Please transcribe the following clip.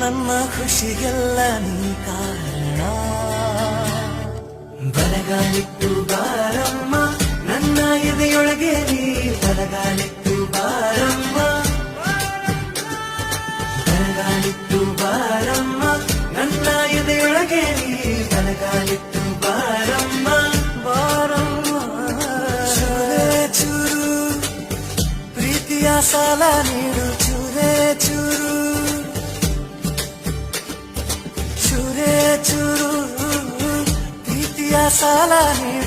ನನ್ನ ಖುಷಿಗೆಲ್ಲ ನೀ ಕಾರಣ. ಬಲಗಾಲಿಟ್ಟು ಬಾರಮ್ಮ ನನ್ನ ಎದೆಯೊಳಗೆ ನೀ, ಬಲಗಾಲಿಟ್ಟು ಬಾರಮ್ಮ, ಬಲಗಾಲಿಟ್ಟು ಬಾರಮ್ಮ ನನ್ನ ಎದೆಯೊಳಗೆ ನೀ, ಬಲಗಾಲಿಟ್ಟು ಬಾರಮ್ಮ ಬಾರಮ್ಮ. ಚೂರೇ ಚೂರು ಪ್ರೀತಿಯ ಸಾಲ ನೀಡು, ಚೂರೇ ಚೂರು, ಚೂರೇ ಚೂರು ಪ್ರೀತಿಯ ಸಾಲ ನೀಡು.